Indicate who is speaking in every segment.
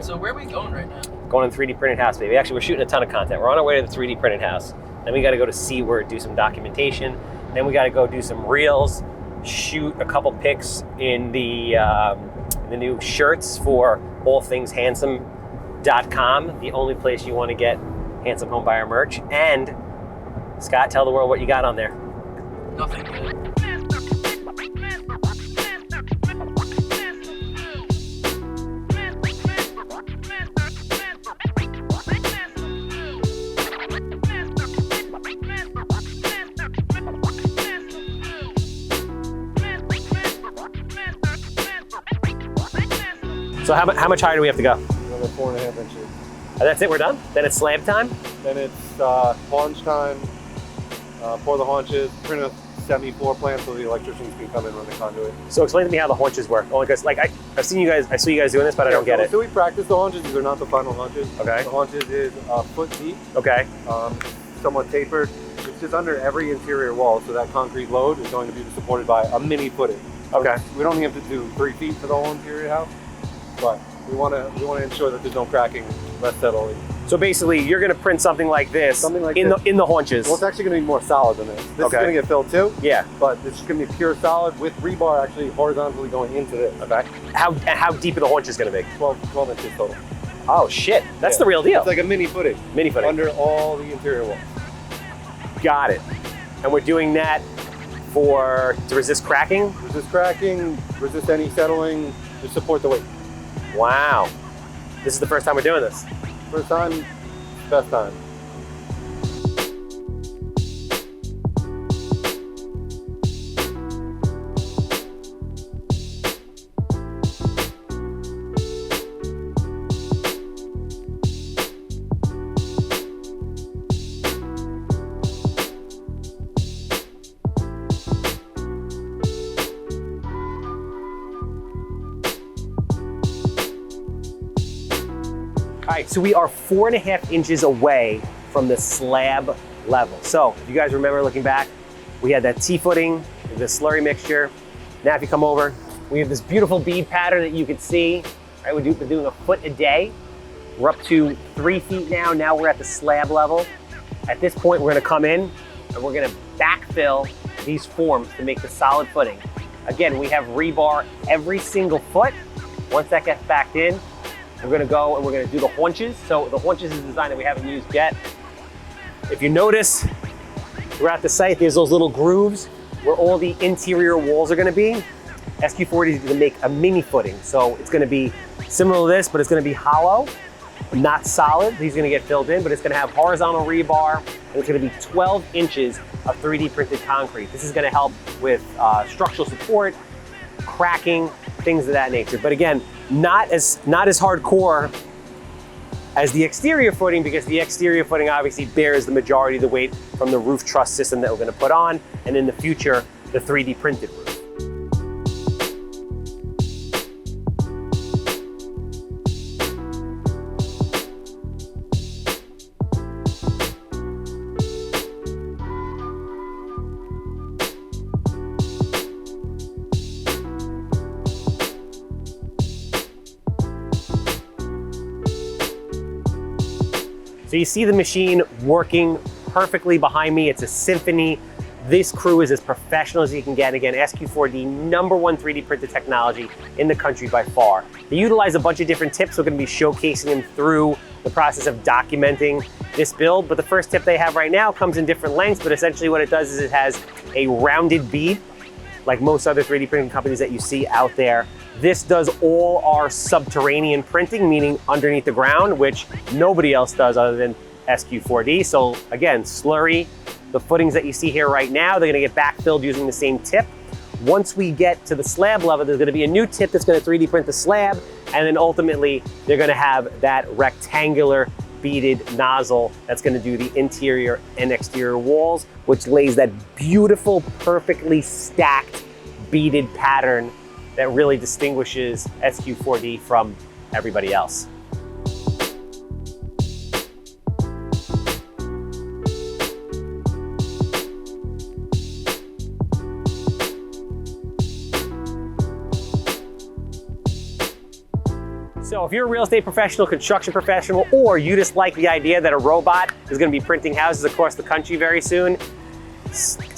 Speaker 1: so where are we going right now?
Speaker 2: Going to the 3D printed house, baby. Actually, we're shooting a ton of content. We're on our way to the 3D printed house. Then we got to go to SeaWord, do some documentation. Then we got to go do some reels, shoot a couple pics in the new shirts for allthingshandsome.com, the only place you want to get Handsome Home Buyer merch. And Scott, tell the world what you got on there.
Speaker 1: Nothing good.
Speaker 2: So how much higher do we have to go?
Speaker 3: Another 4.5 inches.
Speaker 2: That's it, we're done? Then it's slab time?
Speaker 3: Then it's haunch time. Pour the haunches, print a semi-floor plan so the electricians can come in run the conduit.
Speaker 2: So explain to me how the haunches work. Only because like I saw you guys doing this, but I don't get it.
Speaker 3: So we practice the haunches. These are not the final haunches.
Speaker 2: Okay.
Speaker 3: The haunches is a foot deep.
Speaker 2: Okay.
Speaker 3: Somewhat tapered. It's just under every interior wall, so that concrete load is going to be supported by a mini footing.
Speaker 2: Okay.
Speaker 3: We don't have to do 3 feet for the whole interior house, but we want to ensure that there's no cracking, less settling.
Speaker 2: So basically, you're going to print something like this in the haunches.
Speaker 3: Well, it's actually going to be more solid than this. This is going to get filled too.
Speaker 2: Yeah.
Speaker 3: But it's going to be pure solid with rebar actually horizontally going into this.
Speaker 2: Okay. How deep are the haunches going to be?
Speaker 3: 12 inches total.
Speaker 2: Oh shit, that's the real deal.
Speaker 3: It's like a mini footing.
Speaker 2: Mini footing.
Speaker 3: Under all the interior walls.
Speaker 2: Got it. And we're doing that to resist cracking?
Speaker 3: Resist cracking, resist any settling, to support the weight.
Speaker 2: Wow. This is the first time we're doing this.
Speaker 3: First time, best time.
Speaker 2: All right, so we are 4.5 inches away from the slab level. So if you guys remember looking back, we had that T-footing, the slurry mixture. Now if you come over, we have this beautiful bead pattern that you can see. Right, we've been doing a foot a day. We're up to 3 feet now. Now we're at the slab level. At this point, we're gonna come in and we're gonna backfill these forms to make the solid footing. Again, we have rebar every single foot. Once that gets backed in, we're gonna go and we're gonna do the haunches. So the haunches is a design that we haven't used yet. If you notice, we're at the site, there's those little grooves where all the interior walls are gonna be. SQ4D is gonna make a mini footing. So it's gonna be similar to this, but it's gonna be hollow, not solid. These are gonna get filled in, but it's gonna have horizontal rebar, and it's gonna be 12 inches of 3D printed concrete. This is gonna help with structural support, cracking, things of that nature. But again, not as hardcore as the exterior footing, because the exterior footing obviously bears the majority of the weight from the roof truss system that we're gonna put on, and in the future, the 3D printed roof. So you see the machine working perfectly behind me. It's a symphony. This crew is as professional as you can get. Again, SQ4D, #1 3D printed technology in the country by far. They utilize a bunch of different tips. We're gonna be showcasing them through the process of documenting this build. But the first tip they have right now comes in different lengths, but essentially what it does is it has a rounded bead, like most other 3D printing companies that you see out there. This does all our subterranean printing, meaning underneath the ground, which nobody else does other than SQ4D. So again, slurry, the footings that you see here right now, they're gonna get backfilled using the same tip. Once we get to the slab level, there's gonna be a new tip that's gonna 3D print the slab, and then ultimately, they're gonna have that rectangular beaded nozzle that's gonna do the interior and exterior walls, which lays that beautiful, perfectly stacked beaded pattern that really distinguishes SQ4D from everybody else. So So if you're a real estate professional, construction professional, or you just like the idea that a robot is going to be printing houses across the country very soon,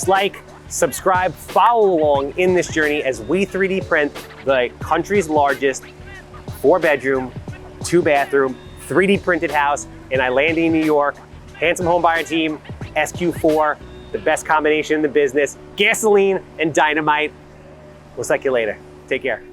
Speaker 2: like, subscribe, follow along in this journey as we 3D print the country's largest 4-bedroom, 2-bathroom, 3D printed house in Islandia, New York. Handsome home buyer team, SQ4, the best combination in the business, gasoline and dynamite. We'll see you later. Take care.